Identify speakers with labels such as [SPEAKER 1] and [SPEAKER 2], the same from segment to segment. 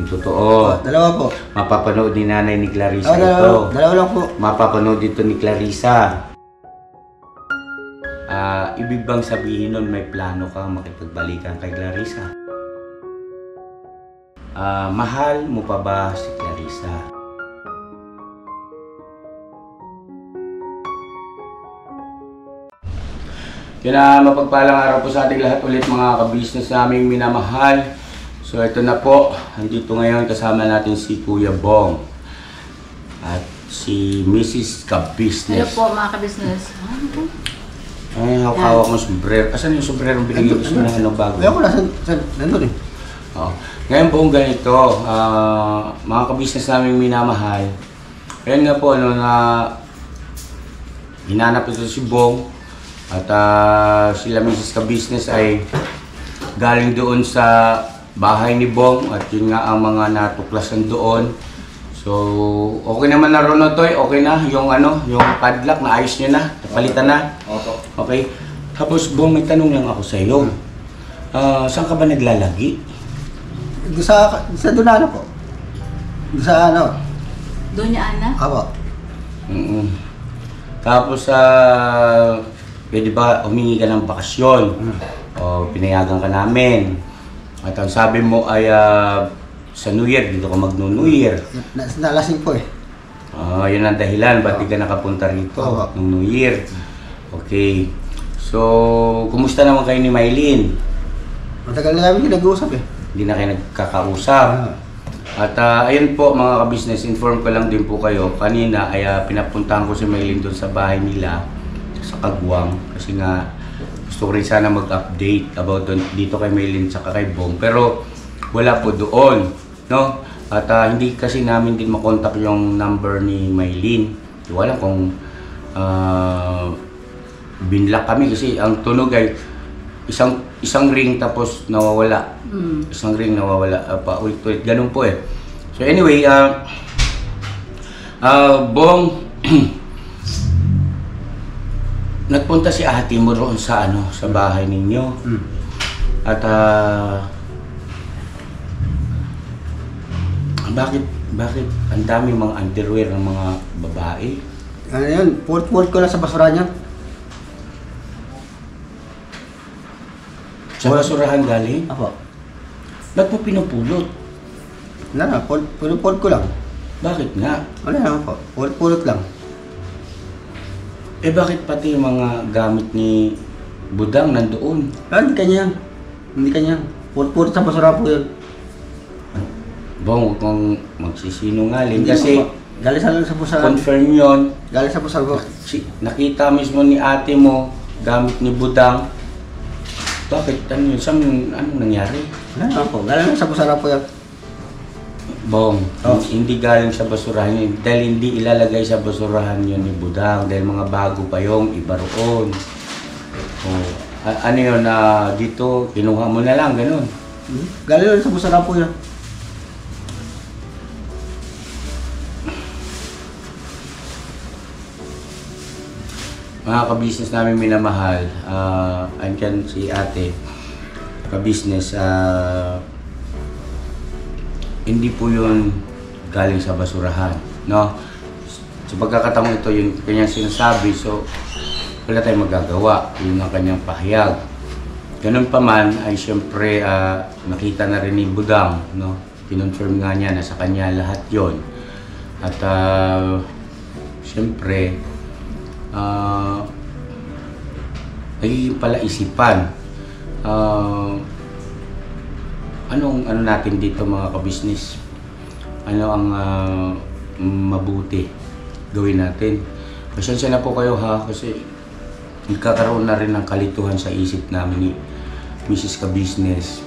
[SPEAKER 1] Yung totoo.
[SPEAKER 2] Dalawa po.
[SPEAKER 1] Mapapanood ni nanay ni Clarissa
[SPEAKER 2] Dalawa lang po.
[SPEAKER 1] Mapapanood dito ni Clarissa. Ibig bang sabihin nun may plano kang makipagbalikan kay Clarissa? Mahal mo pa ba si Clarissa? Yun na, mapagpalang araw po sa ating lahat ulit mga ka-business naming minamahal. So ito na po, andito ngayon kasama natin si Kuya Bong at si Mrs. Ka-Business.
[SPEAKER 3] Hello po mga ka-business.
[SPEAKER 1] Ay, hawak mo sombrero. Asan yung sombrero binigay ko na ano bago?
[SPEAKER 2] Ayaw ko nandun eh.
[SPEAKER 1] Oo. Ngayon po ganito, mga ka-business naming minamahal. Ayun nga po, hinanap ito si Bong. At sila Mrs. Ka-Business ay galing doon sa bahay ni Bong at yun nga ang mga natuklasan doon. So, okay naman na Ron Toy, okay na yung yung padlock na ayos niyo na, napalitan na. Okay. Tapos Bong, may tanong lang ako sa iyo. Saan ka ba naglalagi?
[SPEAKER 2] Sa Dunano po. Sa
[SPEAKER 3] Doon niya Ana?
[SPEAKER 2] Apo.
[SPEAKER 1] Tapos pwede ba humingi ka ng bakasyon? O pinayagan ka namin. At ang sabi mo ay sa New Year, dito ka mag-New Year.
[SPEAKER 2] Nalasing po eh.
[SPEAKER 1] Yun ang dahilan, ba't di ka nakapunta rito ng New Year? Okay. So, kumusta naman kayo ni Mylene?
[SPEAKER 2] Matagal na namin nag-uusap eh.
[SPEAKER 1] Hindi na kayo nagkakausap. At ayun po mga ka-business, inform ko lang din po kayo. Kanina ay pinapuntahan ko si Mylene doon sa bahay nila sa Kagwang. Kasi nga gusto ko rin sana mag-update about dito kay Mylene sa kay Bong. Pero wala po doon. No? At hindi kasi namin din makontak yung number ni Mylene. Hindi ko alam kung binlock kami kasi ang tunog ay isang ring tapos nawawala. Isang ring nawawala. Paulit-ulit. Ganun po eh. So anyway, Bong, nagpunta si ate mo roon sa sa bahay ninyo. At bakit ang dami mga underwear ng mga babae?
[SPEAKER 2] Ano yun? Port ko na sa basura niya.
[SPEAKER 1] Sa basurahan galing?
[SPEAKER 2] Apo.
[SPEAKER 1] Ba't mo pinupulot?
[SPEAKER 2] Wala na, port ko lang.
[SPEAKER 1] Bakit nga?
[SPEAKER 2] Wala na po, pulot lang.
[SPEAKER 1] Eh bakit pati yung mga gamit ni Budang nandoon?
[SPEAKER 2] Hindi kanya yan. Hindi kanya yan. Pulot sa basura po yun.
[SPEAKER 1] Bong, huwag kang magsisinungaling
[SPEAKER 2] Hindi
[SPEAKER 1] kasi
[SPEAKER 2] po. Galing sa basura.
[SPEAKER 1] confirm yun.
[SPEAKER 2] Galing sa basura po.
[SPEAKER 1] Nakita mismo ni ate mo gamit ni Budang. Bakit? Ano yun? Anong nangyari?
[SPEAKER 2] Wala na po. Galing sa basura po yan.
[SPEAKER 1] Bong, hindi galing sa basurahan yun. Dahil hindi ilalagay sa basurahan yun ni Budang. Dahil mga bago pa yung iba roon. Ano yun, dito, kinuha mo na lang, ganun.
[SPEAKER 2] Galing sa basura po yan.
[SPEAKER 1] Mga ka-business namin minamahal, andyan si ate, ka-business, hindi po yun galing sa basurahan, no? Sa pagkakataong ito, yung kanyang sinasabi, so wala tayong magagawa, yun ang kanyang pahayag. Ganun pa man, ay siyempre nakita na rin ni Budang, no? Kinonfirm nga niya na sa kanya lahat yon. At siyempre, ay pala isipan. Ano natin dito mga ka-business? Ano ang mabuti gawin natin? Pasensya na po kayo ha, kasi nagkakaroon na rin ng kalituhan sa isip namin ni Mrs. Ka-Business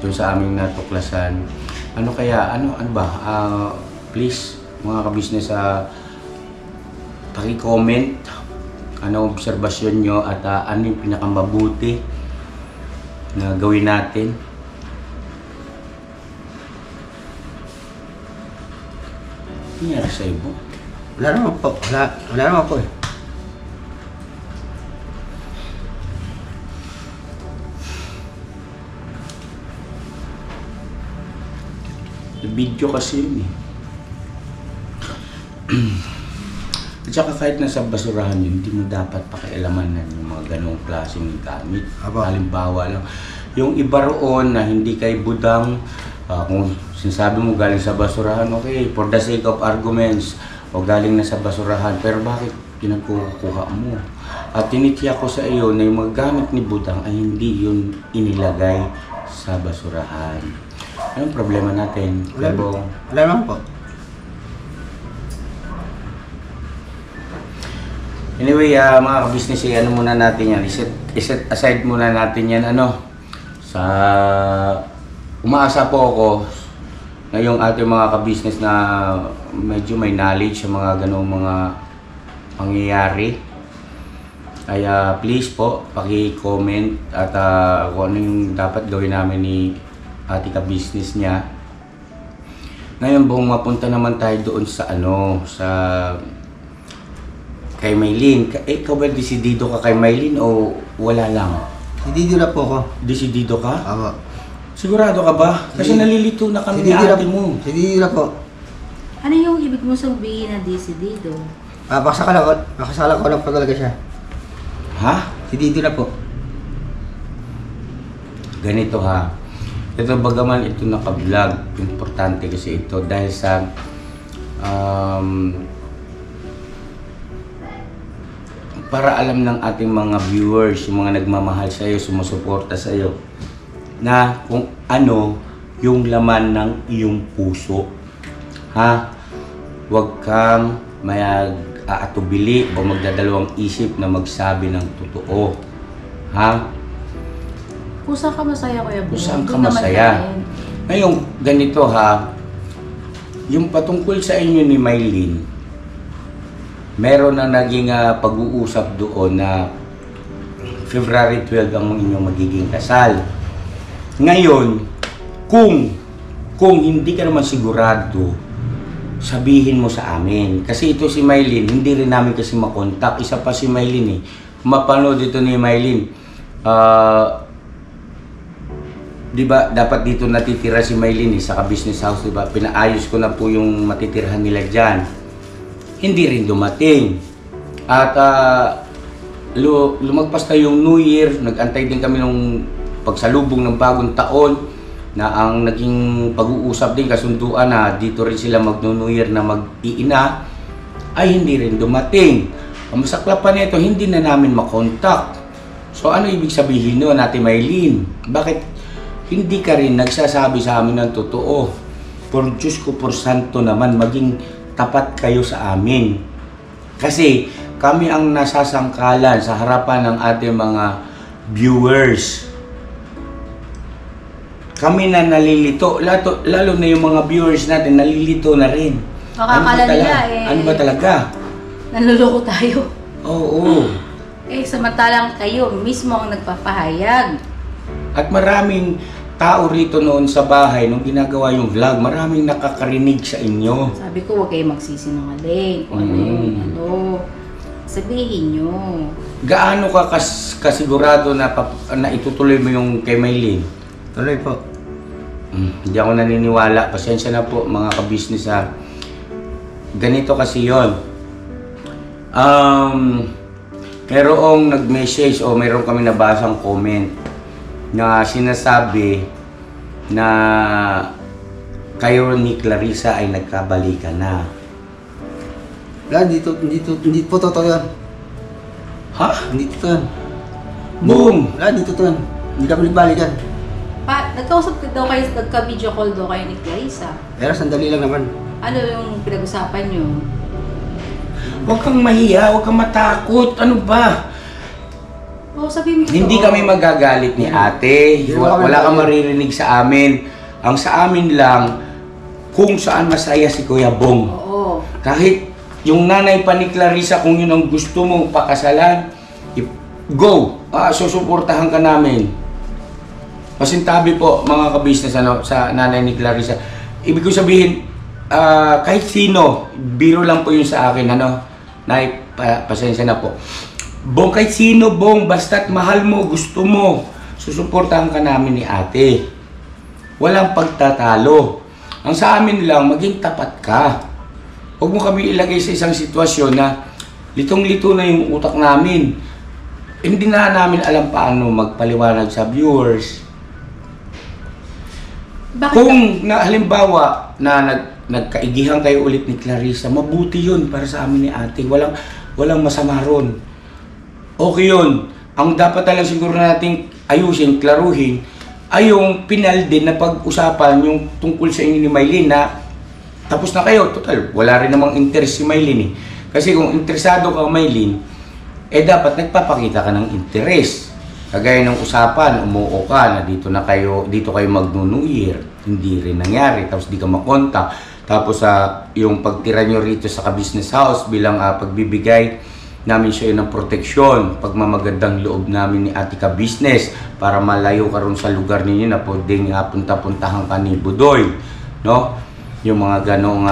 [SPEAKER 1] doon sa aming natuklasan. Ano kaya, ano ba? Please, mga ka-business, paki-comment ano obserbasyon nyo at ano yung pinakamabuti na gawin natin. Nangyari sa ibo?
[SPEAKER 2] Wala naman po. Wala naman po eh.
[SPEAKER 1] Video kasi yun eh. At saka kahit nasa basurahan yun, hindi mo dapat pakialaman na yung mga ganong klaseng gamit.
[SPEAKER 2] Aba.
[SPEAKER 1] Halimbawa lang, yung iba roon na hindi kay budang, kung sinasabi mo galing sa basurahan, okay, for the sake of arguments, o galing na sa basurahan, pero bakit pinagkukuha mo? At tinitiyak ko sa iyo na yung mga gamit ni budang ay hindi yun inilagay sa basurahan. Anong problema natin? Labong.
[SPEAKER 2] Wala naman po.
[SPEAKER 1] Anyway, mga ka-business, ano muna natin yan? Iset aside muna natin yan, sa umaasa po ako na yung ating mga ka-business na medyo may knowledge sa mga ganong mga pangyayari. Kaya please po, paki-comment at kung ano yung dapat gawin namin ni ating ka-business niya. Ngayon buong mapunta naman tayo doon sa sa kay Maylin. Ikaw ba desidido ka kay Maylin o wala lang?
[SPEAKER 2] Hindi na po ako.
[SPEAKER 1] Desidido ka?
[SPEAKER 2] Aba.
[SPEAKER 1] Sigurado ka ba? Kasi nalilito na kami ni ate mo.
[SPEAKER 2] Hindi na po.
[SPEAKER 3] Ano yung ibig mo sabihin na decidido?
[SPEAKER 2] Pakasala ko lang po talaga siya.
[SPEAKER 1] Ha?
[SPEAKER 2] Hindi na po.
[SPEAKER 1] Ganito ha. Ito bagaman ito naka-vlog. Importante kasi ito dahil sa para alam ng ating mga viewers, yung mga nagmamahal sa iyo, sumusuporta sa iyo, na kung ano yung laman ng iyong puso. Ha? Huwag kang mag-aatubili o magdadalawang isip na magsabi ng totoo. Ha?
[SPEAKER 3] Kung saan ka masaya, Kuya Bong?
[SPEAKER 1] Kung saan ka
[SPEAKER 3] Doon naman
[SPEAKER 1] masaya.
[SPEAKER 3] tayo.
[SPEAKER 1] Ngayon, ganito ha, yung patungkol sa inyo ni Maylin, meron na naging pag-uusap doon na February 12 ang inyong magiging kasal. Ngayon, kung hindi ka naman sigurado, sabihin mo sa amin. Kasi ito si Maylin, hindi rin namin kasi makontak. Isa pa si Maylin eh. Mapanood ito ni Maylin. Di ba, dapat dito natitira si Maylin sa ka-business house, di ba? Pinaayos ko na po yung matitirhan nila dyan. Hindi rin dumating. At lumagpas na yung New Year, nag-antay din kami nung pagsalubong ng bagong taon na ang naging pag-uusap din, kasunduan na dito rin sila mag-New Year na mag-iina, ay hindi rin dumating. Ang masaklapan nito, hindi na namin makontak. So ano ibig sabihin nun, Ate Maylin? Bakit hindi ka rin nagsasabi sa amin ng totoo? Por Diyos ko, por santo naman, maging tapat kayo sa amin. Kasi kami ang nasasangkalan sa harapan ng ating mga viewers. Kami na nalilito, lalo na yung mga viewers natin, nalilito na rin.
[SPEAKER 3] Makakala nila
[SPEAKER 1] Ano ba talaga?
[SPEAKER 3] Nanluloko tayo.
[SPEAKER 1] Oo.
[SPEAKER 3] Samantalang kayo mismo ang nagpapahayag.
[SPEAKER 1] At maraming tao rito noon sa bahay, nung ginagawa yung vlog, maraming nakakarinig sa inyo.
[SPEAKER 3] Sabi ko, huwag kayo magsisinungaling. Kung ano yung sabihin nyo.
[SPEAKER 1] Gaano ka kasigurado na itutuloy mo yung kay Maylin?
[SPEAKER 2] Tuloy po.
[SPEAKER 1] Hindi ako naniniwala. Pasensya na po mga ka-business ha. Ganito kasi yon. Merong nag-message o meron kami nabasang comment na sinasabi na kayo ni Clarissa ay nagkabalikan na.
[SPEAKER 2] Wala, hindi po totoo yan.
[SPEAKER 1] Ha?
[SPEAKER 2] Hindi totoo yan.
[SPEAKER 1] Boom!
[SPEAKER 2] Wala, hindi totoo yan. Hindi kami nagbalikan.
[SPEAKER 3] Nagkausap daw kayo, nagka-video call daw kayo ni Clarissa.
[SPEAKER 2] Pero sandali lang naman.
[SPEAKER 3] Ano yung pinag-usapan nyo?
[SPEAKER 1] Huwag kang mahiya, huwag kang matakot. Ano ba?
[SPEAKER 3] Oo, sabihin mo ito.
[SPEAKER 1] Hindi kami magagalit ni ate. Wala kang maririnig sa amin. Ang sa amin lang, kung saan masaya si Kuya Bong.
[SPEAKER 3] Oo.
[SPEAKER 1] Kahit yung nanay pa ni Clarissa, kung yun ang gusto mong pakasalan, go! Susuportahan ka namin. Masintabi po mga ka-business sa nanay ni Clarissa. Ibig ko sabihin, kahit sino, biro lang po yun sa akin. Nay, pasensya na po. Bong, kahit sino, Bong, basta't mahal mo, gusto mo, susuportahan ka namin ni ate. Walang pagtatalo. Ang sa amin lang, maging tapat ka. Huwag mo kami ilagay sa isang sitwasyon na litong-lito na yung utak namin. Hindi na namin alam paano magpaliwanag sa viewers.
[SPEAKER 3] Bakit?
[SPEAKER 1] Kung na, halimbawa na nagkaigihan kayo ulit ni Clarissa, mabuti yun para sa amin ni ate. Walang masama ron. Okay yun. Ang dapat lang siguro nating ayusin, klaruhin, ay yung pinal din na pag-usapan yung tungkol sa inyo ni Maylin na tapos na kayo. Total, wala rin namang interest si Maylin eh. Kasi kung interesado ka Maylin, dapat nagpapakita ka ng interest. Kagaya ng usapan, umuo ka na dito kayo mag-New Year. Hindi rin nangyari, tapos di ka makontak. Tapos yung pagtira nyo rito sa ka-business house bilang pagbibigay namin siya ng proteksyon, pagmamagandang loob namin ni ate ka-business para malayo ka rin sa lugar ninyo na pwedeng punta-puntahan ka ni Budoy. No? Yung mga ganong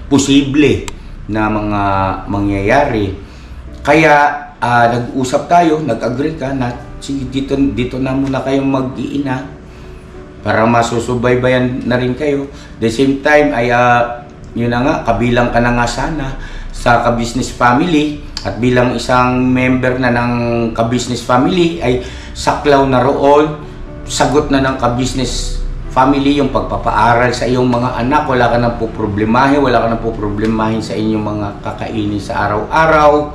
[SPEAKER 1] posible na mga mangyayari. Kaya nag-usap tayo, nag-agree ka na sige, dito na muna kayong mag-iina para masusubaybayan na rin kayo. The same time ay yun na nga, kabilang ka na nga sana sa ka-business family at bilang isang member na ng ka-business family ay saklaw na roon, sagot na ng ka-business family yung pagpapaaral sa iyong mga anak. Wala ka nang poproblemahin sa inyong mga kakainin sa araw-araw.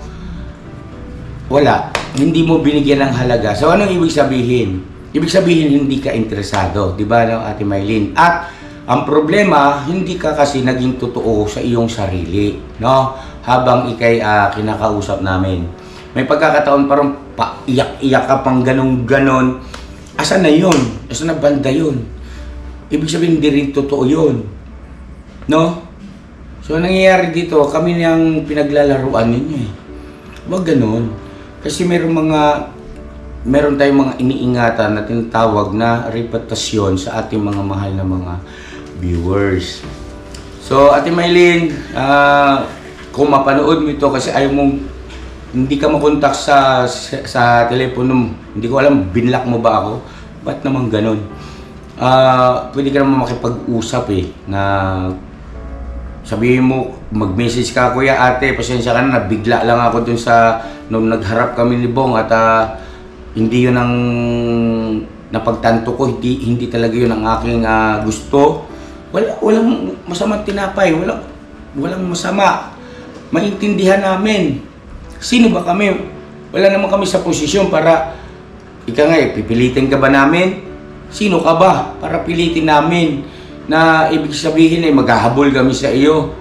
[SPEAKER 1] Wala. Hindi mo binigyan ng halaga. So, anong ibig sabihin? Ibig sabihin, hindi ka interesado. Diba, no, Ate Maylin? At, ang problema, hindi ka kasi naging totoo sa iyong sarili. No? Habang ikay kinakausap namin. May pagkakataon parang paiyak-iyak ka pang ganon-ganon. Asan na yun? Asan na banda yun? Ibig sabihin, hindi rin totoo yun. No? So, nangyayari dito, kami niyang pinaglalaruan ninyo eh. Huwag ganon. Kasi meron tayong mga iniingatan na tinatawag na reputasyon sa ating mga mahal na mga viewers. So, Ate Maylin, kung mapanood mo ito kasi ayaw mong hindi ka makontak sa telepono mo, hindi ko alam, binlock mo ba ako? Ba't naman ganun? Pwede ka naman makipag-usap eh, na sabihin mo, mag-message ka, kuya, ate, pasensya ka na, nabigla lang ako dun sa, nung nagharap kami ni Bong at hindi yun ang napagtanto ko, hindi talaga yun ang aking gusto. Walang masamang tinapay, walang masama. Maintindihan namin. Sino ba kami? Wala naman kami sa posisyon para, pipilitin ka ba namin? Sino ka ba para pilitin namin? Na ibig sabihin ay maghahabol kami sa iyo.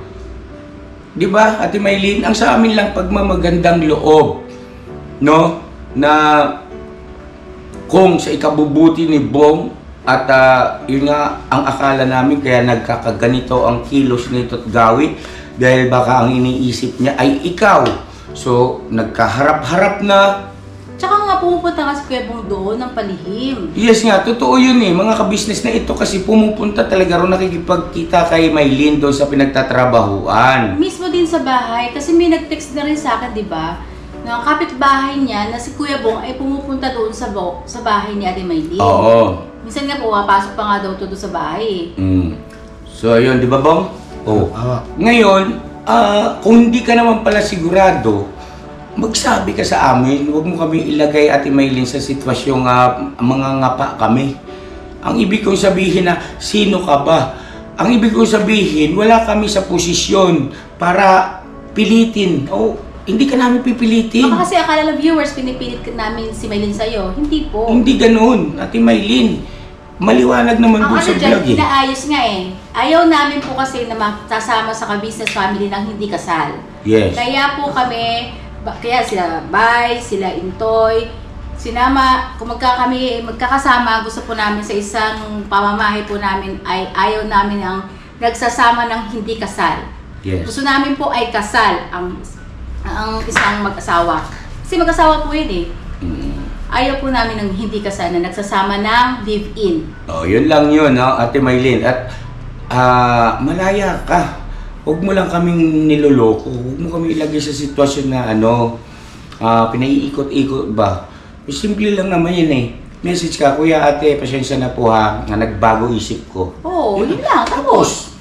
[SPEAKER 1] Di ba, Ate Maylin? Ang sa amin lang pagmamagandang loob, no? Na kung sa ikabubuti ni Bong at yun nga ang akala namin kaya nagkakaganito ang kilos nito at gawi dahil baka ang iniisip niya ay ikaw. So, nagkaharap-harap na.
[SPEAKER 3] Tsaka nga pumupunta nga si Kuya Bong doon ng palihim.
[SPEAKER 1] Yes nga, totoo yun eh. Mga ka-business na ito kasi pumupunta talaga ron, nakikipagkita kay Maylin doon sa pinagtatrabahuan.
[SPEAKER 3] Mismo din sa bahay, kasi may nag-text na rin sa akin, di ba? Na kapitbahay niya na si Kuya Bong ay pumupunta doon sa bahay ni Ate Maylin.
[SPEAKER 1] Oo.
[SPEAKER 3] Minsan nga pumapasok pa nga daw doon sa bahay.
[SPEAKER 1] So, yun, di ba, Bong? Oh. Ngayon, kung hindi ka naman pala sigurado, magsabi ka sa amin. Huwag mo kami ilagay, Ate Maylin, sa sitwasyong mga ngapa kami. Ang ibig kong sabihin na, sino ka ba? Ang ibig kong sabihin, wala kami sa posisyon para pilitin. Hindi ka namin pipilitin.
[SPEAKER 3] Baka kasi akala ng viewers, pinipilit namin si Maylin sa'yo. Hindi po.
[SPEAKER 1] Hindi ganun, Ate Maylin. Maliwanag naman doon sa vlog eh.
[SPEAKER 3] Inaayos nga eh. Ayaw namin po kasi na masasama sa ka-business family ng hindi kasal.
[SPEAKER 1] Yes.
[SPEAKER 3] Kaya po kami, kaya sila Bay, sila Intoy, sinama, kung magkakasama, gusto po namin sa isang pamamahay po namin ay ayaw namin ang nagsasama ng hindi kasal.
[SPEAKER 1] Yes.
[SPEAKER 3] Gusto namin po ay kasal ang isang mag-asawa. Kasi mag-asawa po yun eh. Ayaw po namin ng hindi kasal na nagsasama ng live-in.
[SPEAKER 1] Yun lang yun, no, Ate Maylin. At malaya ka. Huwag mo lang kaming niloloko. Huwag mo kami ilagay sa sitwasyon na pinaiikot-ikot ba. Simple lang naman yun eh. message ka, Kuya Ate, pasensya na po ha, nga nagbago isip ko.
[SPEAKER 3] Oo, yun lang. Tapos.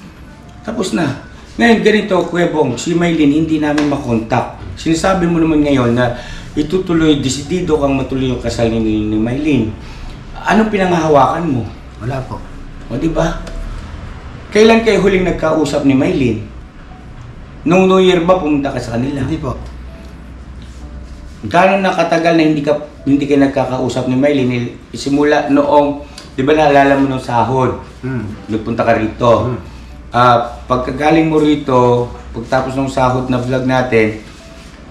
[SPEAKER 1] Tapos na. Ngayon, ganito, Kuya Bong, si Maylin, hindi namin makontak. Sinasabi mo naman ngayon na itutuloy, desidido kang matuloy yung kasal ni Maylin. Anong pinangahawakan mo?
[SPEAKER 2] Wala po.
[SPEAKER 1] O, di ba? Kailan kayo huling nagkausap ni Maylin? Nung New Year ba pumunta ka sa kanila?
[SPEAKER 2] Hindi po.
[SPEAKER 1] Gano'n nakatagal na hindi kayo nagkakausap ni Maylin? Simula noong, di ba naalala mo nung sahod? Nagpunta ka rito. Pagkagaling mo rito, pagtapos ng sahod na vlog natin,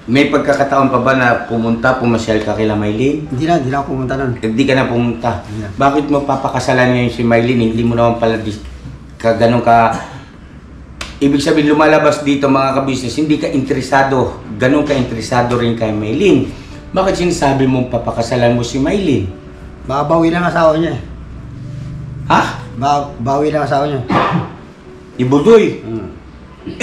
[SPEAKER 1] may pagkakataon pa ba na pumasyal ka kila Maylin?
[SPEAKER 2] Hindi na ako pumunta nun.
[SPEAKER 1] Hindi ka na pumunta.
[SPEAKER 2] Hindi na.
[SPEAKER 1] Bakit mo papakasalan ngayon si Maylin? Hindi mo naman pala ganun ka... Ibig sabihin, lumalabas dito mga kabisnes, hindi ka interesado, ganun ka interesado rin kay Maylin. Bakit sinasabi mong papakasalan mo si Maylin?
[SPEAKER 2] Bawi lang ang asawa niya eh.
[SPEAKER 1] Ha?
[SPEAKER 2] Bawi lang ang asawa niya.
[SPEAKER 1] Ibudoy?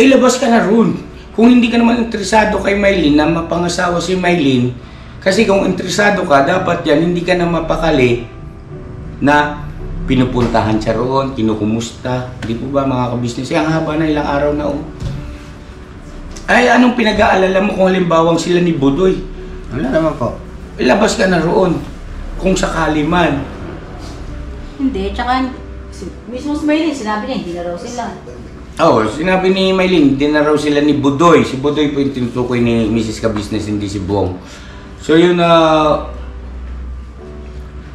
[SPEAKER 1] Eh, labas ka na ron. Kung hindi ka naman interesado kay Maylin na mapangasawa si Maylin, kasi kung interesado ka, dapat yan, hindi ka na mapakali na pinupuntahan siya roon, kinukumusta. Di po ba mga kabisnes? Ang haba na ilang araw na Ay, anong pinag-aalala mo kung halimbawang sila ni Budoy?
[SPEAKER 2] Wala naman po.
[SPEAKER 1] Labas ka na roon. Kung sakali man.
[SPEAKER 3] Hindi, tsaka mismo si Maylin, sinabi niya, hindi na raw sila.
[SPEAKER 1] Oo, sinabi ni Maylin, hindi na raw sila ni Budoy. Si Budoy po yung tinutukoy ni Mrs. Kabisnes, hindi si Bong. So yun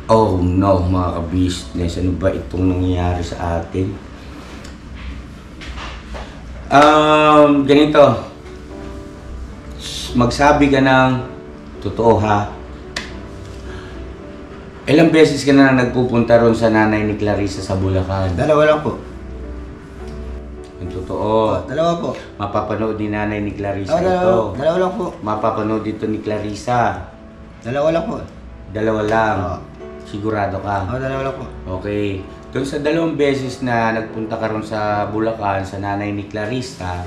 [SPEAKER 1] oh no, mga ka-business, ano ba itong nangyayari sa atin? Ganito. Magsabi ka ng totoo ha. Ilang beses ka na nagpupunta ron sa nanay ni Clarissa sa Bulacan?
[SPEAKER 2] Dalawa lang po.
[SPEAKER 1] Ang totoo.
[SPEAKER 2] Dalawa po.
[SPEAKER 1] Mapapanood ni nanay ni Clarissa
[SPEAKER 2] Dalawa
[SPEAKER 1] ito.
[SPEAKER 2] lang po.
[SPEAKER 1] Mapapanood ito ni Clarissa.
[SPEAKER 2] Dalawa lang po.
[SPEAKER 1] Dalawa lang.
[SPEAKER 2] Oo.
[SPEAKER 1] Sigurado ka?
[SPEAKER 2] Dalawa lang po.
[SPEAKER 1] Okay. Doon sa 2 beses na nagpunta ka ron sa Bulacan, sa nanay ni Clarissa,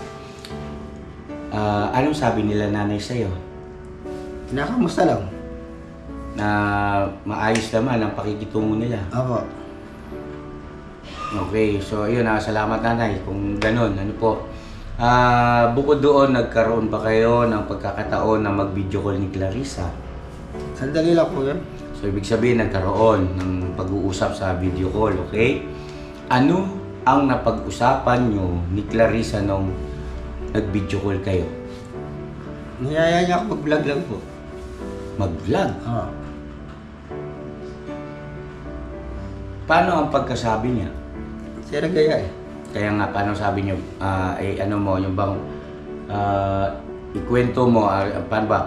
[SPEAKER 1] anong sabi nila nanay sa'yo?
[SPEAKER 2] Kinakamusta lang.
[SPEAKER 1] Na maayos naman ang pakikitungo nila.
[SPEAKER 2] Opo.
[SPEAKER 1] Okay. So, yun. Salamat nanay. Kung ganun, ano po. Bukod doon, nagkaroon ba kayo ng pagkakataon na mag-video call ni Clarissa?
[SPEAKER 2] Sandali lang po yun.
[SPEAKER 1] So, ibig sabihin, nagkaroon ng pag-uusap sa video call, okay? Ano ang napag-usapan nyo ni Clarissa nung nag-video call kayo?
[SPEAKER 2] Niyaya niya ako mag-vlog lang po.
[SPEAKER 1] Mag-vlog?
[SPEAKER 2] Oo.
[SPEAKER 1] Paano ang pagkasabi niya?
[SPEAKER 2] Siya nagkaya eh.
[SPEAKER 1] Kaya nga, paano sabi niyo, ano mo, yung bang, ikwento mo, paano ba?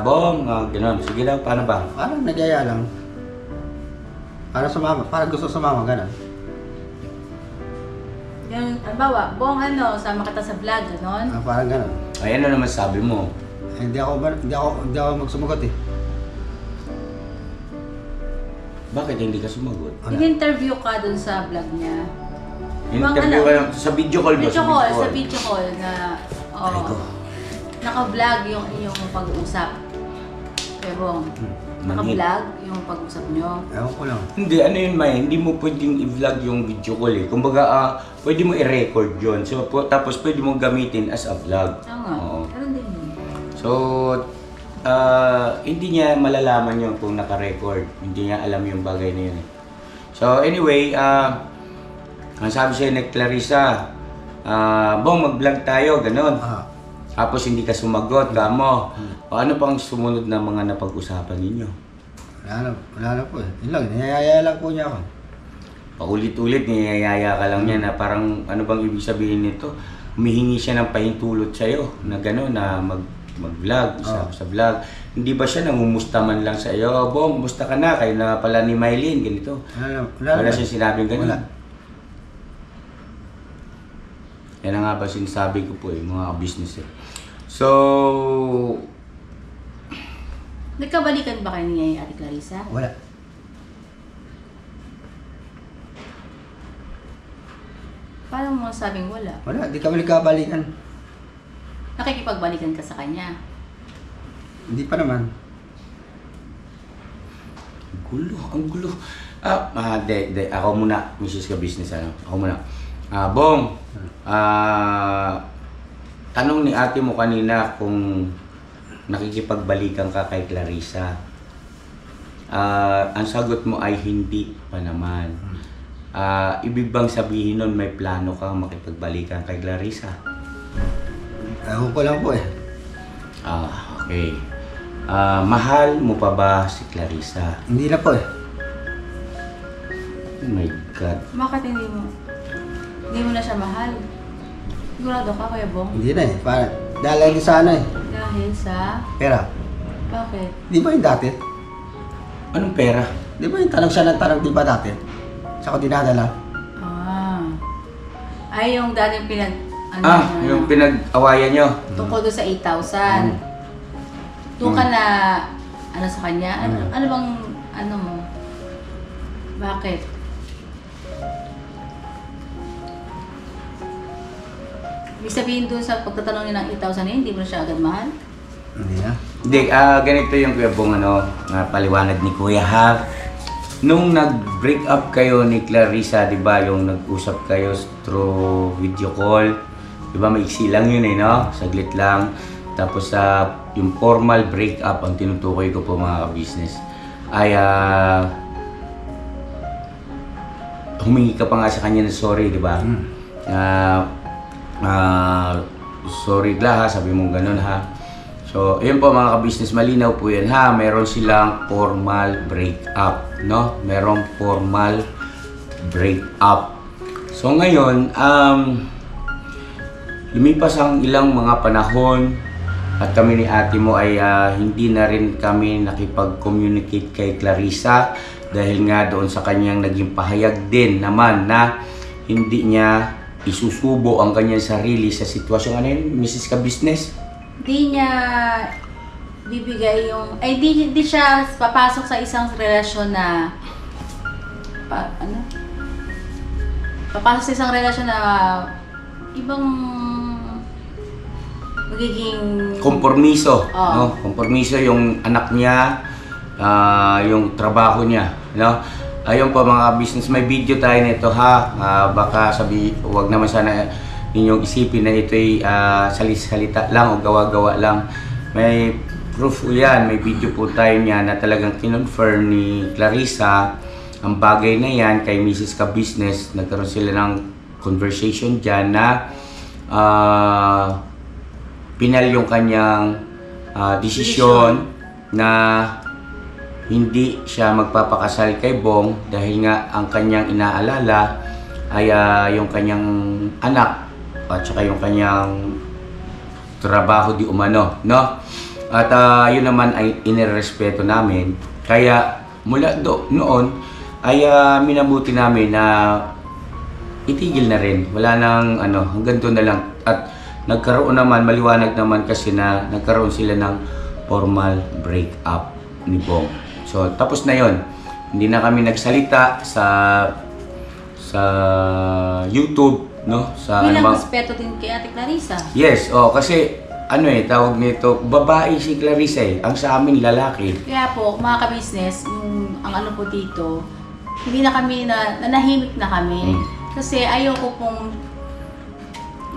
[SPEAKER 1] Bong, gano'n. Sige lang, paano ba?
[SPEAKER 2] Parang nagyaya lang. Parang sumama. Parang gusto sumama, gano'n.
[SPEAKER 3] Yung, halimbawa, Bong, sama kita sa vlog, ganon.
[SPEAKER 2] Parang gano'n.
[SPEAKER 1] Ay, ano naman sabi mo?
[SPEAKER 2] Hindi ako magsumagot eh.
[SPEAKER 1] Bakit hindi ka sumagot?
[SPEAKER 3] In-interview ka dun sa vlog niya.
[SPEAKER 1] Interview ka lang, sa video call ba?
[SPEAKER 3] Sa video call na, naka-vlog yung inyong pag-uusap. Kaya Bong, naka-vlog yung pag-usap nyo.
[SPEAKER 2] Ewan ko lang.
[SPEAKER 1] Hindi, ano yun, May? Hindi mo pwedeng i-vlog yung video call eh. Kumbaga, pwede mo i-record yun. So, tapos pwede mong gamitin as a vlog.
[SPEAKER 3] Oo. Ganun din yun.
[SPEAKER 1] So, hindi niya malalaman yun kung naka-record. Hindi niya alam yung bagay na yun eh. So, anyway, ang sabi sa'yo ni Clarissa, Bong, mag-vlog tayo, ganun. Tapos hindi ka sumagot, kamo. O ano pang sumunod na mga napag-usapan ninyo?
[SPEAKER 2] Wala na po eh. Yun lang, niyayaya lang po niya ako.
[SPEAKER 1] Paulit-ulit, niyayaya ka lang niya na parang ano bang ibig sabihin nito? Humihingi siya ng pahintulot sa'yo na gano'n na mag-vlog, isa sa vlog. Hindi ba siya nangumusta man lang sa iyo? Bong, musta ka na? Kayo na pala ni Maylin, ganito. Wala siya sinabing gano'n?
[SPEAKER 2] Wala.
[SPEAKER 1] Yan nga ba sinasabi ko po eh, mga business eh. So,
[SPEAKER 3] Nagkabalikan ba kayo niya yung Ate Clarissa?
[SPEAKER 2] Wala.
[SPEAKER 3] Paano mo sabing wala?
[SPEAKER 2] Wala, di kami nagkabalikan.
[SPEAKER 3] Nakikipagbalikan ka sa kanya.
[SPEAKER 2] Hindi pa naman.
[SPEAKER 1] Ang gulo. Ako muna, Mrs. Ka-Business, ano? Ako muna. Bong, tanong ni ate mo kanina kung nakikipagbalikan ka kay Clarissa. Ang sagot mo ay hindi pa naman. Ibig bang sabihin nun may plano kang makipagbalikan kay Clarissa?
[SPEAKER 2] Ewan ko lang po eh.
[SPEAKER 1] Okay. Mahal mo pa ba si Clarissa?
[SPEAKER 2] Hindi na po eh.
[SPEAKER 1] Oh my God.
[SPEAKER 3] Bakit hindi mo na siya mahal? Sigurado ka, Kuya Bong?
[SPEAKER 2] Hindi na eh. Dahil din sa ano eh.
[SPEAKER 3] Dahil sa...
[SPEAKER 2] Pera.
[SPEAKER 3] Bakit?
[SPEAKER 2] Di ba yung dati?
[SPEAKER 1] Anong pera?
[SPEAKER 2] Di ba yung tanong siya ng tanong di ba dati? Sa ko dinadala.
[SPEAKER 3] Ay, yung dating
[SPEAKER 1] Yung pinag-awayan nyo?
[SPEAKER 3] tungkol doon sa 8,000. Doon ka na, sa kanya? Ano bang, mo? Bakit? Ibig sabihin doon sa pagtatanong niya ng 8,000 na hindi mo na siya agad mahal?
[SPEAKER 2] Hindi na.
[SPEAKER 1] Hindi, ganito yung Kuya Bong, paliwanag ni Kuya ha. Nung nag-break up kayo ni Clarissa, di ba, yung nag-usap kayo through video call, di ba, maiksi lang yun eh, no? Saglit lang. Tapos yung formal break up, ang tinutukoy ko po mga ka-business, ay humingi ka pa nga sa kanya ng sorry, di ba? Sorry ha, sabi mong ganun ha. So, yun po mga ka-business, malinaw po yan ha. Meron silang formal breakup, no? Merong formal breakup. So, ngayon, lumipas ang ilang mga panahon at kami ni ate mo ay hindi na rin kami nakipag-communicate kay Clarissa dahil nga doon sa kanyang naging pahayag din naman na hindi niya isusubo ang kanyang sarili sa sitwasyon. Ano yun, Mrs. Ka-Business?
[SPEAKER 3] Di niya bibigay yung... Ay, di siya papasok sa isang relasyon na... Papasok sa isang relasyon na ibang magiging...
[SPEAKER 1] Kompormiso. No? Kompormiso yung anak niya, yung trabaho niya. No? Ayun po mga business, may video tayo nito ha. Baka wag naman sana ninyong isipin na ito'y salita lang o gawa-gawa lang. May proof yan, may video po tayo niya na talagang kinonfirm ni Clarissa ang bagay na yan kay Mrs. Ka-Business. Nagkaroon sila ng conversation dyan na pinal yung kanyang desisyon na hindi siya magpapakasal kay Bong dahil nga ang kanyang inaalala ay yung kanyang anak at saka yung kanyang trabaho di umano, no? At yun naman ay inirespeto namin. Kaya mula noon ay minabuti namin na itigil na rin. Wala nang hanggang doon na lang. At nagkaroon naman, maliwanag naman kasi na nagkaroon sila ng formal breakup ni Bong. So, tapos na yon. Hindi na kami nagsalita sa YouTube, no?
[SPEAKER 3] Bilang respeto din kay Ate Clarissa.
[SPEAKER 1] Yes, kasi tawag nito, babae si Clarissa eh. Ang sa amin, lalaki.
[SPEAKER 3] Kaya po, mga ka-business, ang po dito, hindi na kami nanahimik na kami. Kasi ayoko pong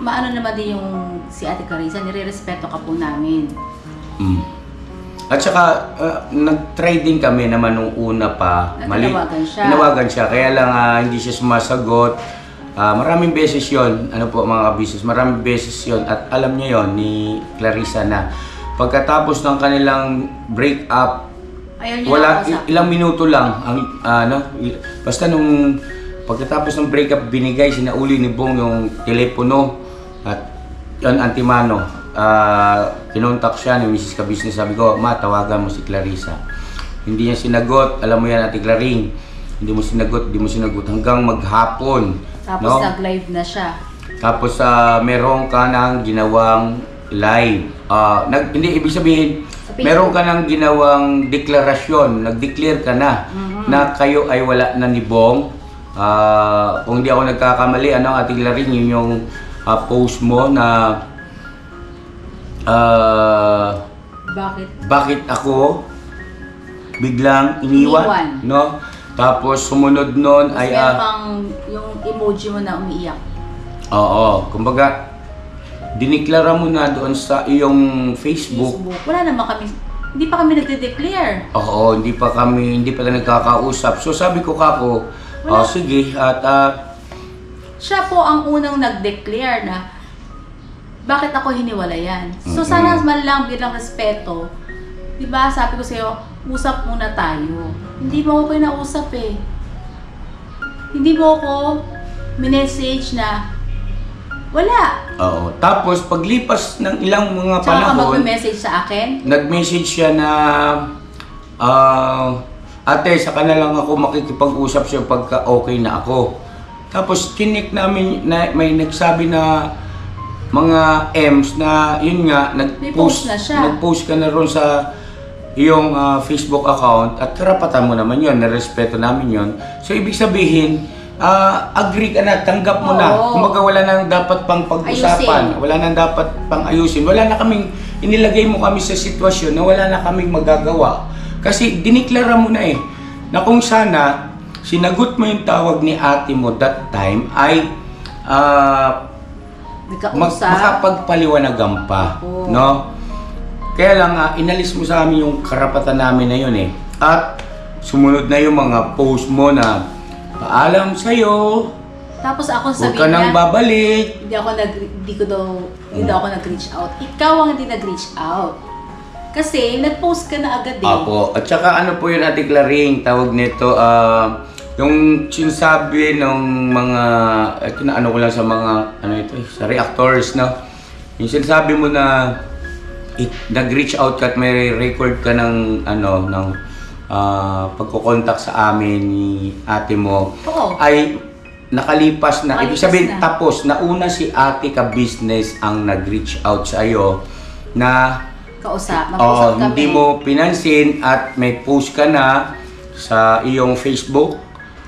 [SPEAKER 3] naman din yung si Ate Clarissa, nire-respeto ka po namin.
[SPEAKER 1] At saka, nag-try din kami naman nung una pa. Tinawagan siya. Kaya lang hindi siya sumasagot. Maraming beses yon, mga business, maraming beses yon. At alam niya yon ni Clarissa na pagkatapos ng kanilang break-up, ilang minuto lang. Basta nung pagkatapos ng break-up, sinauli ni Bong yung telepono. At yun, antimano. Kinontak siya ni Mrs. Ka-Business. Sabi ko, ma, tawagan mo si Clarissa. Hindi niya sinagot. Alam mo yan, Ate Claring. Hindi mo sinagot hanggang maghapon.
[SPEAKER 3] Tapos nag-live na siya.
[SPEAKER 1] Tapos meron ka nang ginawang live. Hindi, ibig sabihin, meron ka nang ginawang deklarasyon. Nag-declare ka na na kayo ay wala na ni Bong. Kung hindi ako nagkakamali, Ate Claring, yun yung post mo na
[SPEAKER 3] Bakit
[SPEAKER 1] ako biglang iniwan, no? Tapos sumunod nun ay
[SPEAKER 3] Meron pang yung emoji mo na umiiyak.
[SPEAKER 1] oo, kumbaga diniklara mo na doon sa iyong Facebook.
[SPEAKER 3] Wala naman kami, hindi pa kami nagde-declare.
[SPEAKER 1] Oo, hindi pa na nagkakausap. So sabi ko kako,
[SPEAKER 3] Wala.
[SPEAKER 1] sige at
[SPEAKER 3] Siya po ang unang nag-declare na bakit ako hiniwalayan. So sana man lang bilang respeto, di ba sabi ko sa'yo, usap muna tayo. Hindi mo ako kinausap eh. Hindi mo ako minessage na wala.
[SPEAKER 1] oo. Tapos paglipas ng ilang mga
[SPEAKER 3] Tsaka ka
[SPEAKER 1] panahon,
[SPEAKER 3] mag-message sa akin.
[SPEAKER 1] nag-message siya na ate, saka na lang ako makikipag-usap siya pagka okay na ako. Tapos kinik namin na may nagsabi na mga M's na yun nga
[SPEAKER 3] May post na siya.
[SPEAKER 1] nag-post ka na ron sa iyong Facebook account at karapatan mo naman yun, narespeto namin yun. So ibig sabihin, agree ka na, tanggap mo na.
[SPEAKER 3] Oo.
[SPEAKER 1] Kumbaga wala nang dapat pang pag-usapan, wala nang dapat pang ayusin. Wala na kaming, inilagay mo kami sa sitwasyon na wala na kaming magagawa. Kasi diniklara mo na na kung sana sinagot mo yung tawag ni ate mo that time ay makapagpaliwanagan pa,
[SPEAKER 3] Oo.
[SPEAKER 1] no? Kaya lang inalis mo sa amin yung karapatan namin na yun At sumunod na yung mga post mo na paalam sa'yo,
[SPEAKER 3] Tapos ako
[SPEAKER 1] huwag
[SPEAKER 3] sabihin
[SPEAKER 1] ka nang
[SPEAKER 3] niya,
[SPEAKER 1] babalik.
[SPEAKER 3] hindi daw ako nag-reach out. Ikaw ang hindi nag-reach out. Kasi nag-post ka na agad
[SPEAKER 1] Apo. At saka ano po yun, Ate Claring, tawag nito, yung sinasabi ng mga, ito na ano ko lang sa mga, sa reactors, no? Yung sinasabi mo na nag-reach out ka at may record ka ng, pagkukontak sa amin ni ate mo,
[SPEAKER 3] Oo.
[SPEAKER 1] ay nakalipas na. Ibig sabihin,
[SPEAKER 3] na.
[SPEAKER 1] tapos, nauna si ate ka-business ang nag-reach out sa iyo na
[SPEAKER 3] Mag-usap kami.
[SPEAKER 1] hindi mo pinansin at may post ka na sa iyong Facebook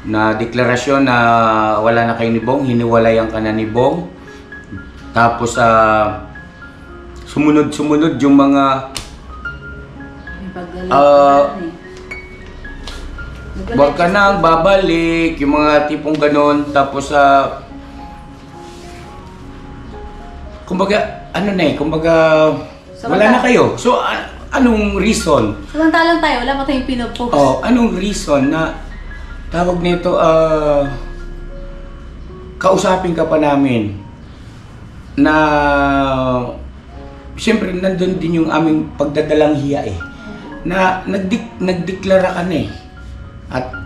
[SPEAKER 1] na deklarasyon na wala na kayo ni Bong, hiniwalayan ka na ni Bong. Tapos sumunod yung mga
[SPEAKER 3] May pagdala
[SPEAKER 1] wag ka nang babalik, yung mga tipong ganon. Tapos kumbaga wala na kayo. So anong reason?
[SPEAKER 3] Samantalang tayo, wala pa tayong pinopost.
[SPEAKER 1] Anong reason na tawag nito, kausapin ka pa namin na siyempre nandun din yung aming pagdadalang hiya na nagdeklara ka na At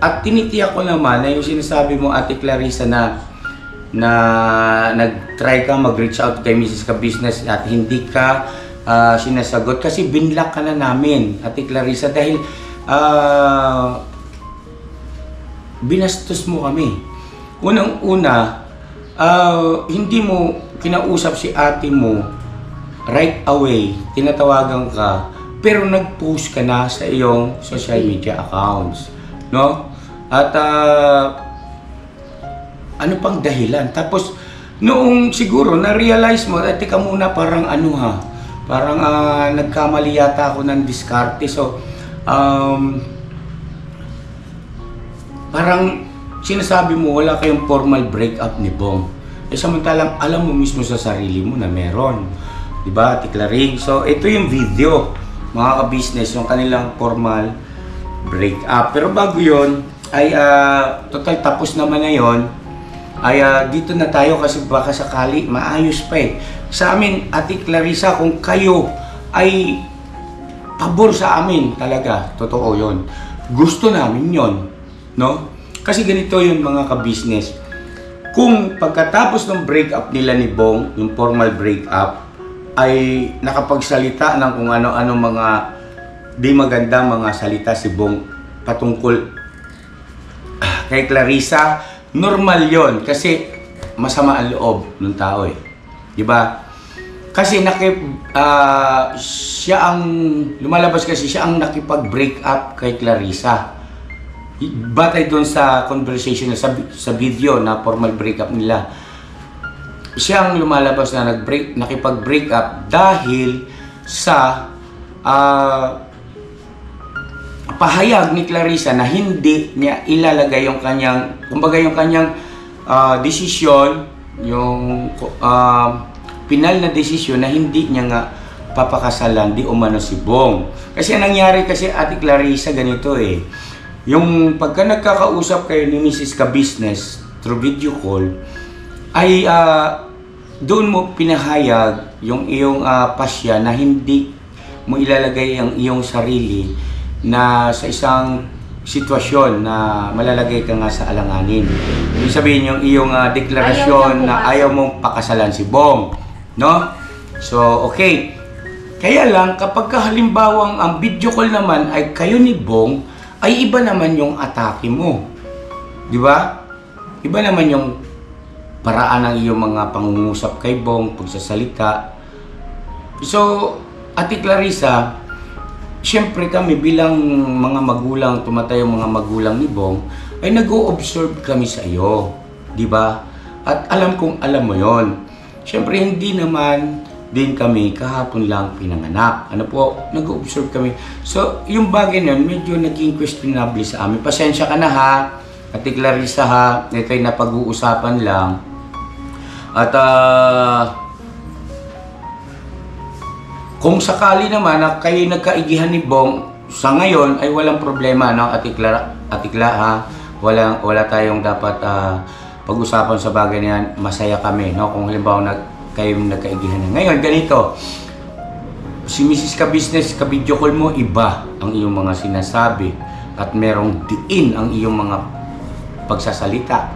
[SPEAKER 1] at tinitiyak ko naman na yung sinasabi mo, Ate Clarissa, na nag-try ka mag-reach out kay Mrs. Ka-Business at hindi ka sinasagot kasi binlock ka na namin, Ate Clarissa, dahil binastos mo kami. Unang-una, hindi mo kinausap si ate mo right away, tinatawagan ka, pero nag-post ka na sa iyong social media accounts, no? At ano pang dahilan? Tapos noong siguro na-realize mo, teka muna, parang parang nagkamali yata ako ng diskarte. So parang sinasabi mo wala kayong formal breakup ni Bong. Samantalang alam mo mismo sa sarili mo na meron. Diba, Ate Claring? So ito yung video, mga ka-business, yung kanilang formal breakup. Pero bago yon ay total tapos naman na yon, ay dito na tayo kasi baka sakali maayos pa sa amin, Ate Clarissa, kung kayo ay pabor sa amin talaga, totoo yon, gusto namin yon, no? Kasi ganito yun, mga ka-business, kung pagkatapos ng breakup nila ni Bong, yung formal breakup, ay nakapagsalita ng kung ano-ano mga di maganda mga salita si Bong patungkol kay Clarissa, normal yon kasi masama ang loob ng tao di ba? Kasi siya ang lumalabas, kasi siya ang nakipag-break up kay Clarissa. Batay doon sa conversation sa video na formal breakup nila, siya ang lumalabas na nakipag-break up dahil sa pahayag ni Clarissa na hindi niya ilalagay yung kanyang, kumbaga yung kanyang desisyon, yung pinal na desisyon na hindi niya nga papakasalan di umano si Bong. Kasi ang nangyari kasi Ate Clarissa ganito eh. Yung pagka nagkakausap kayo ni Mrs. Ka-Business through video call, ay doon mo pinahayag yung iyong pasya na hindi mo ilalagay ang iyong sarili na sa isang sitwasyon na malalagay ka nga sa alanganin. Ibig sabihin yung iyong deklarasyon na ayaw mong pakasalan si Bong, no? So, okay. Kaya lang, kapag halimbawang ang video call naman ay kayo ni Bong, ay iba naman yung atake mo. Di ba? Iba naman yung paraan ng iyong mga pangungusap kay Bong, pagsasalita. So, Ate Clarissa, siyempre kami bilang mga magulang, tumatayong mga magulang ni Bong, ay nag-o-observe kami sa iyo. Di ba? At alam kong alam mo yon. Siyempre, hindi naman din kami kahapon lang pinanganak. Ano po? Nag-o-observe kami. So, yung bagay na yun, medyo naging questionable sa amin. Pasensya ka na ha, Ate Clarissa ha. Ito'y napag-uusapan lang. At kung sakali naman na kayo nagkaigihan ni Bong, sa ngayon ay walang problema, no? Ate Cla ha. Wala tayong dapat pag-usapan sa bagay na yan. Masaya kami, no? Kung halimbawa kayo nagkaigihan na. Ngayon, ganito. Si Mrs. Ka-Business, ka-video call mo, iba ang iyong mga sinasabi. At merong diin ang iyong mga pagsasalita,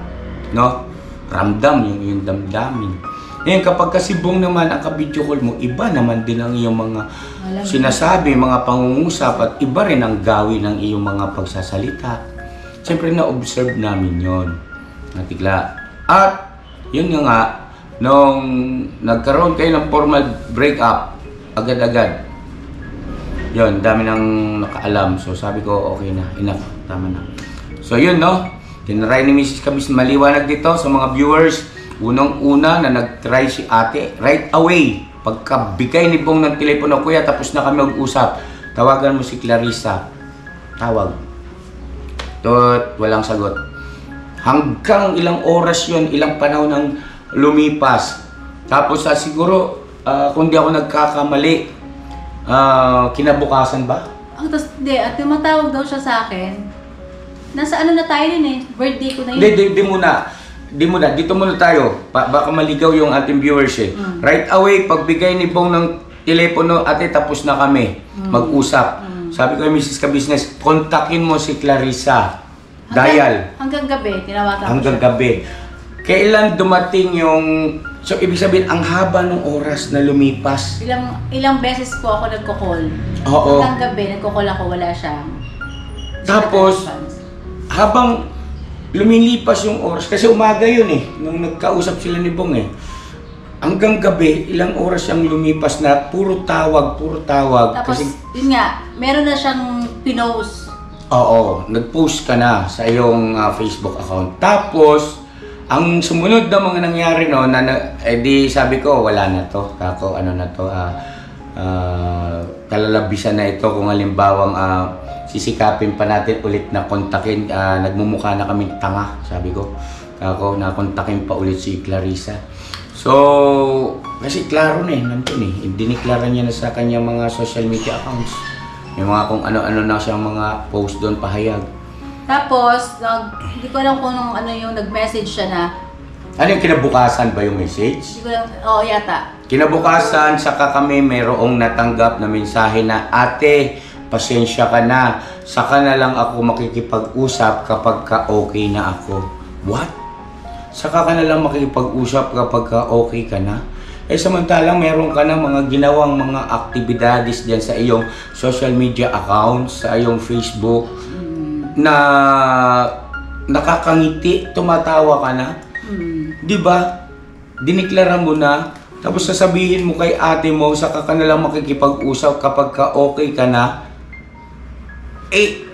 [SPEAKER 1] no? Ramdam yung iyong damdamin. Ngayon, kapag kasi Bong naman ang ka-video call mo, iba naman din ang iyong mga sinasabi, mga pangungusap, at iba rin ang gawin ng iyong mga pagsasalita. Siyempre, na-observe namin yon, natikla. At, yun nga, nung nagkaroon kayo ng formal breakup, agad-agad, yun, dami nang nakaalam. So, sabi ko, okay na, enough, tama na. So, yun, no? Tinry ni Mrs. Ka-Business, maliwanag dito sa mga viewers. Unang-una na nag-try si ate, right away, pagkabigay ni Bong ng telepono, kuya, tapos na kami mag-usap, tawagan mo si Clarissa. Tawag. Tot, walang sagot. Hanggang ilang oras yun, ilang panahon ang lumipas. Tapos siguro, kung di ako nagkakamali, kinabukasan ba?
[SPEAKER 3] Tapos, at tumatawag daw siya sa akin. Nasa ano na tayo din eh, birthday ko na yun.
[SPEAKER 1] Di muna, dito muna tayo. Baka maligaw yung ating viewers eh. Right away, pagbigay ni Bong ng telepono, ate, tapos na kami mag-usap. Sabi ko kay Mrs. Ka-Business, kontakin mo si Clarissa. Dial.
[SPEAKER 3] Hanggang gabi, tinawagan ko
[SPEAKER 1] hanggang
[SPEAKER 3] siya.
[SPEAKER 1] Gabi. Kailan dumating yung... So, ibig sabihin, ang haba ng oras na lumipas.
[SPEAKER 3] Ilang beses po ako nagko-call.
[SPEAKER 1] Oo.
[SPEAKER 3] Hanggang gabi, nagko-call ako, wala siya.
[SPEAKER 1] Tapos, habang lumilipas yung oras, kasi umaga yun eh, nung nagkausap sila ni Bong eh. Hanggang gabi, ilang oras siyang lumipas na puro tawag.
[SPEAKER 3] Tapos,
[SPEAKER 1] kasi,
[SPEAKER 3] yun nga, meron na siyang pinost.
[SPEAKER 1] oo, nag-post ka na sa iyong Facebook account. Tapos, ang sumunod na mga nangyari no, di sabi ko, wala na to. Kako, ano na to, kalalabisan na ito kung halimbawang sisikapin pa natin ulit na kontakin, nagmumukha na kaming tanga, sabi ko. Kako, nakontakin pa ulit si Clarissa. So, kasi klaro na eh, nandun eh. Diniklara niya na sa kanyang mga social media accounts. May mga kung ano-ano na siyang mga post doon, pahayag.
[SPEAKER 3] Tapos, hindi ko alam kung ano yung nag-message siya na.
[SPEAKER 1] Ano yung kinabukasan ba yung message?
[SPEAKER 3] Hindi ko alam, oo yata.
[SPEAKER 1] Kinabukasan, saka kami mayroong natanggap na mensahe na, ate, pasensya ka na. Saka na lang ako makikipag-usap kapag ka-okay na ako. What? Saka ka na lang makikipag-usap kapag ka-okay ka na? Eh samantalang meron ka na mga ginawang mga aktibidades diyan sa iyong social media accounts, sa iyong Facebook, na nakakangiti, tumatawa ka na. Di ba? Diniklara mo na, tapos sasabihin mo kay ate mo, saka ka na lang makikipag-usap kapag ka-okay ka na. Eh,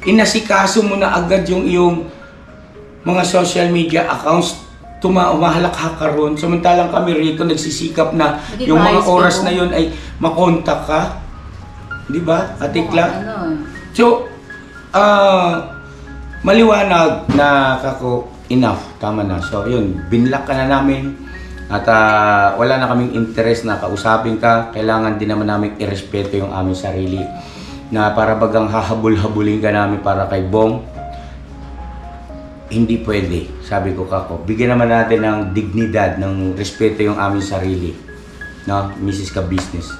[SPEAKER 1] inasikaso mo na agad yung iyong mga social media accounts, umahalakha ka ron. Samantalang kami rito nagsisikap na yung mga oras na yun ay makontak ka. Di ba, Ate Cla? So, Maliwanag na kako enough, tama na. So yun, binlock ka na namin at wala na kaming interest na kausapin ka. Kailangan din naman namin irespeto yung aming sarili na para bagang hahabol-habulin ka namin para kay Bong. Hindi pwede, sabi ko kako. Bigyan naman natin ng dignidad, ng respeto yung aming sarili, no, Mrs. Ka-Business.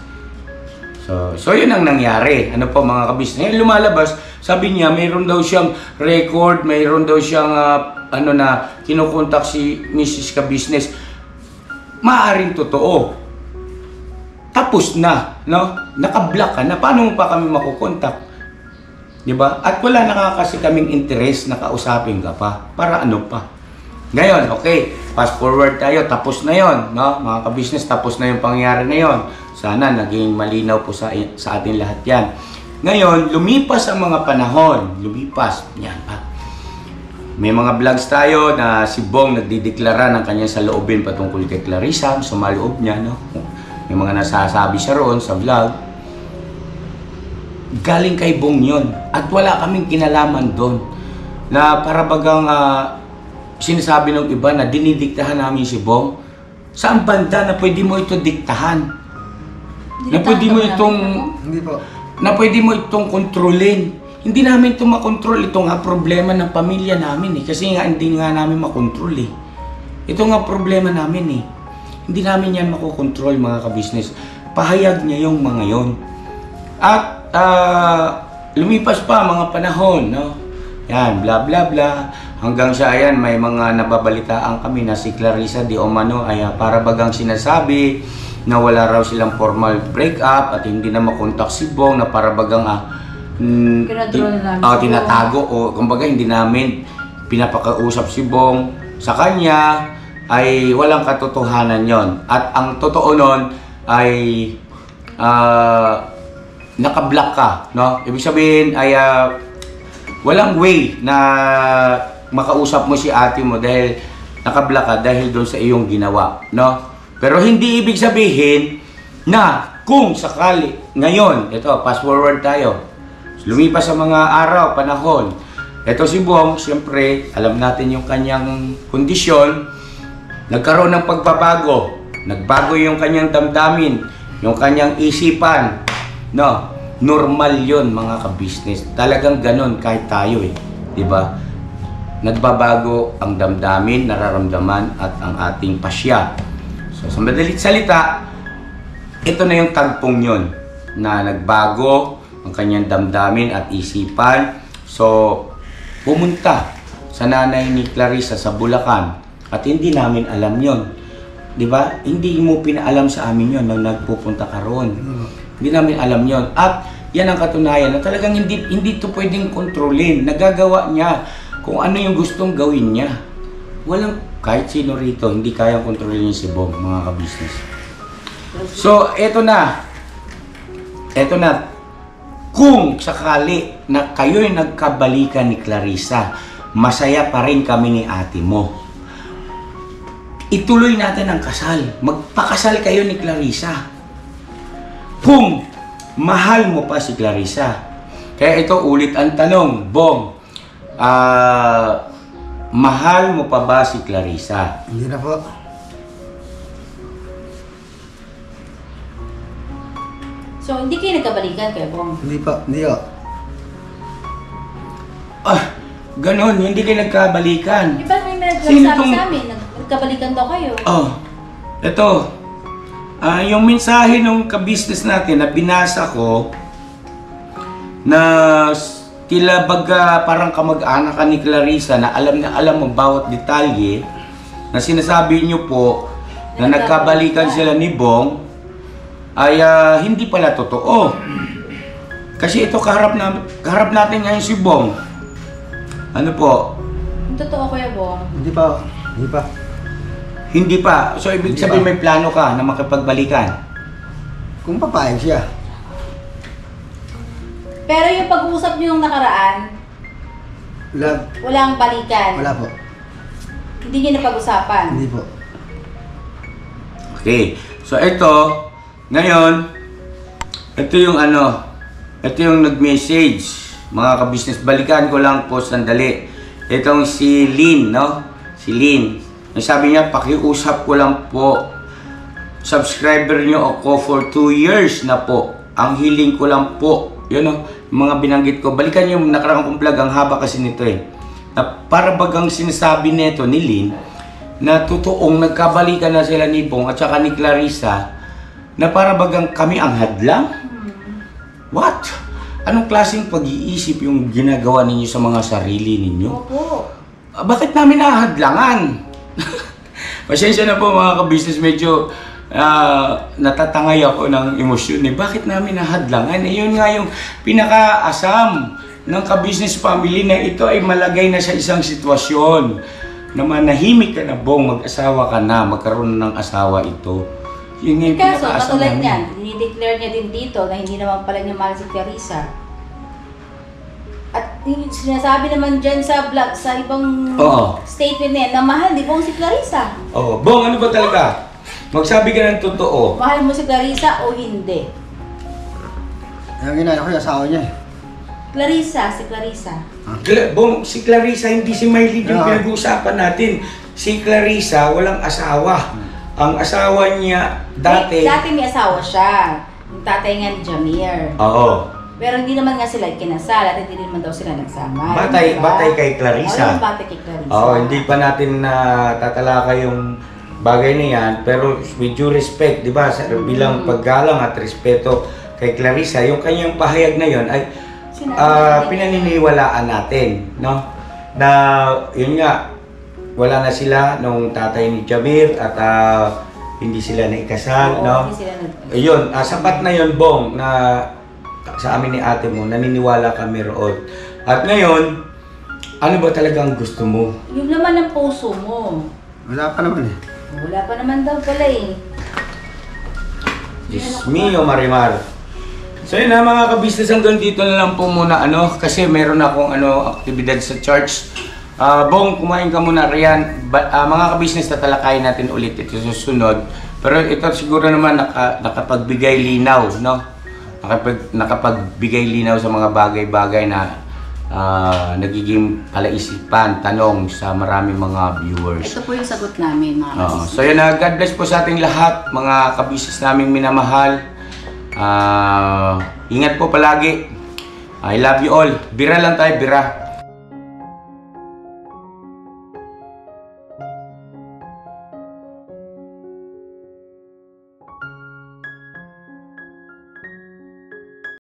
[SPEAKER 1] So yun ang nangyari. Ano po mga ka-business? Ngayon lumalabas, sabi niya mayroon daw siyang record, mayroon daw siyang na kinukontak si Mrs. Ka-Business. Maaring totoo. Tapos na, no? Naka-block ka na. Paano mo pa kami makukontak? Diba? At wala na kasi kaming interest na kausapin ka pa. Para ano pa? Ngayon, okay, fast forward tayo. Tapos na yon, no? Mga ka-business, tapos na yung pangyayari na yon. Sana naging malinaw po sa ating lahat yan. Ngayon, lumipas ang mga panahon. Lumipas. Yan pa. May mga vlogs tayo na si Bong nagdideklara ng kanyang saloobin patungkol kay Clarissa. Sumaloob niya, no? May mga nasasabi siya roon sa vlog. Galing kay Bong yun. At wala kaming kinalaman doon. Na para bagang sinasabi ng iba na dinidiktahan namin si Bong. Saan banda na pwede mo ito diktahan? Na pwede mo itong...
[SPEAKER 2] Hindi po.
[SPEAKER 1] Na pwede mo itong kontrolin. Hindi namin ito makontrol. Ito nga problema ng pamilya namin eh. Kasi nga hindi nga namin makontrol eh. Ito nga problema namin eh. Hindi namin yan makokontrol mga ka-business. Pahayag niya yung mga yon. At lumipas pa mga panahon, no? Yan, bla bla bla. Hanggang sa ayan, may mga nababalitaan kami na si Clarissa Di Omano ay para bagang sinasabi na wala raw silang formal breakup at hindi na makontak si Bong na para bagang tinatago o kumbaga hindi namin pinapakausap si Bong sa kanya ay walang katotohanan yon. At ang totoo nun ay naka-block ka, no? Ibig sabihin ay walang way na makausap mo si ate mo dahil naka-block ka dahil doon sa iyong ginawa, no? Pero hindi ibig sabihin na kung sakali ngayon, ito, fast forward tayo. Lumipas sa mga araw, panahon. Ito si Bong, siyempre, alam natin yung kanyang kondisyon. Nagkaroon ng pagbabago. Nagbago yung kanyang damdamin, yung kanyang isipan. No, normal yun mga ka-business. Talagang ganun kahit tayo eh. Diba? Nagbabago ang damdamin, nararamdaman at ang ating pasya. So, sa madalit salita, ito na yung tagpong yun na nagbago ang kanyang damdamin at isipan. So, pumunta sa nanay ni Clarissa sa Bulacan at hindi namin alam yon, di ba? Hindi mo pinaalam sa amin yon nang nagpupunta ka roon. Hindi namin alam yon. At yan ang katunayan na talagang hindi ito pwedeng kontrolin. Nagagawa niya kung ano yung gustong gawin niya. Walang kahit sino rito, hindi kayang kontrolin si Bong, mga ka-business. So, eto na. Eto na. Kung sakali na kayo'y nagkabalikan ni Clarissa, masaya pa rin kami ni ate mo. Ituloy natin ang kasal. Magpakasal kayo ni Clarissa. Kung mahal mo pa si Clarissa. Kaya ito ulit ang tanong, Bong, mahal mo pa ba si Clarissa?
[SPEAKER 2] Hindi na po.
[SPEAKER 3] So, hindi kayo nagkabalikan kay Bong?
[SPEAKER 2] Hindi po. Hindi po.
[SPEAKER 1] Ganon, hindi kayo nagkabalikan.
[SPEAKER 3] Di ba may
[SPEAKER 1] Sino
[SPEAKER 3] nagsasabi
[SPEAKER 1] tong-
[SPEAKER 3] sa amin, nagkabalikan daw kayo?
[SPEAKER 1] Ito. Yung mensahe ng ka-business natin na binasa ko na tila baga parang kamag-anak ka ni Clarissa na alam mo bawat detalye na sinasabi niyo po na nagkabalikan sila ni Bong ay hindi pala totoo. Kasi ito kaharap natin ngayon si Bong. Ano po?
[SPEAKER 3] Totoo Kuya Bong?
[SPEAKER 2] Hindi pa. Hindi pa.
[SPEAKER 1] Hindi pa. So ibig
[SPEAKER 2] Hindi
[SPEAKER 1] sabihin
[SPEAKER 2] pa.
[SPEAKER 1] may plano ka na makipagbalikan.
[SPEAKER 2] Kung papayag siya.
[SPEAKER 3] Pero yung pag-uusap niyo nung nakaraan, walang balikan.
[SPEAKER 2] Wala po.
[SPEAKER 3] Hindi niyo napag-usapan.
[SPEAKER 2] Hindi po.
[SPEAKER 1] Okay. So ito, ngayon, ito yung ito yung nag-message. mga ka-business, balikan ko lang po sandali. Itong si Lynn, no? Si Lynn. Sabi niya, pakiusap ko lang po. Subscriber niyo ako for 2 years na po. Ang hiling ko lang po. Yun, no? Mga binanggit ko. Balikan yung nakarang kong vlog. Ang haba kasi nito eh. Na para bagang sinasabi nito ni Lynn, na totoong nagkabalikan na sila ni Bong at saka ni Clarissa, na para bagang kami ang hadlang? What? Anong klaseng pag-iisip yung ginagawa ninyo sa mga sarili ninyo?
[SPEAKER 3] Opo.
[SPEAKER 1] Bakit namin nahadlangan? Pasensya na po mga ka-business, medyo natatangay ako ng emosyon. Bakit namin nahadlangan? Yun nga yung pinaka-asam ng ka-business family na ito ay malagay na sa isang sitwasyon na manahimik ka na, Bong, mag-asawa ka na, magkaroon ng asawa ito. Yun nga yung
[SPEAKER 3] Kaso,
[SPEAKER 1] pinaka-asam
[SPEAKER 3] katulad
[SPEAKER 1] namin.
[SPEAKER 3] niyan, dinideclare niya din dito na hindi naman pala niya mahal si Clarissa. At sinasabi naman dyan sa vlog, sa ibang
[SPEAKER 1] Oo.
[SPEAKER 3] statement niya, na mahal ni Bong si Clarissa.
[SPEAKER 1] Oh, Bong, ano ba talaga? Magsabi ka ng totoo.
[SPEAKER 3] Mahal mo si Clarissa o hindi?
[SPEAKER 2] Yung ginaya ko yung asawa niya eh.
[SPEAKER 3] Clarissa, si Clarissa.
[SPEAKER 1] Bong, si Clarissa, hindi si Maylin yung
[SPEAKER 2] Yeah.
[SPEAKER 1] pinag-uusapan natin. Si Clarissa, walang asawa. Ang asawa niya dati...
[SPEAKER 3] Dati may asawa siya. Yung tatay nga ni Jamir.
[SPEAKER 1] Oo.
[SPEAKER 3] Pero hindi naman nga sila kinasal at hindi naman daw sila nagsama.
[SPEAKER 1] Batay,
[SPEAKER 3] Diba?
[SPEAKER 1] batay kay Clarissa.
[SPEAKER 3] Oo, batay kay Clarissa.
[SPEAKER 1] Oo, hindi pa natin na tatalakay yung bagay na yan. Pero with due respect, di ba, bilang paggalang at respeto kay Clarissa, yung kanyang pahayag na yon ay pinaniniwalaan natin, no? Na, yun nga, wala na sila nung tatay ni Jamir at hindi sila naikasal,
[SPEAKER 3] Oo,
[SPEAKER 1] no?
[SPEAKER 3] hindi sila
[SPEAKER 1] Ayun, sapat na yun, Bong, na sa amin ni ate mo, naniniwala kami roon. At ngayon, ano ba talagang gusto mo?
[SPEAKER 3] Yung naman ang puso mo.
[SPEAKER 2] Wala pa naman eh.
[SPEAKER 3] Wala pa naman daw pala eh.
[SPEAKER 1] Diyos mio, Marimar. So yun na mga ka-business, hanggang dito na lang po muna kasi meron akong aktibidad sa church. Bong, kumain ka muna riyan. Mga ka-business, tatalakayin natin ulit ito susunod. Pero ito siguro naman nakapagbigay linaw, no? Nakapagbigay linaw sa mga bagay-bagay na nagiging palaisipan, tanong sa maraming mga viewers.
[SPEAKER 3] Ito po yung sagot namin mga ka-business.
[SPEAKER 1] So yun na, God bless po sa ating lahat, mga ka-business naming minamahal. Ingat po palagi. I love you all. Bira lang tayo, bira.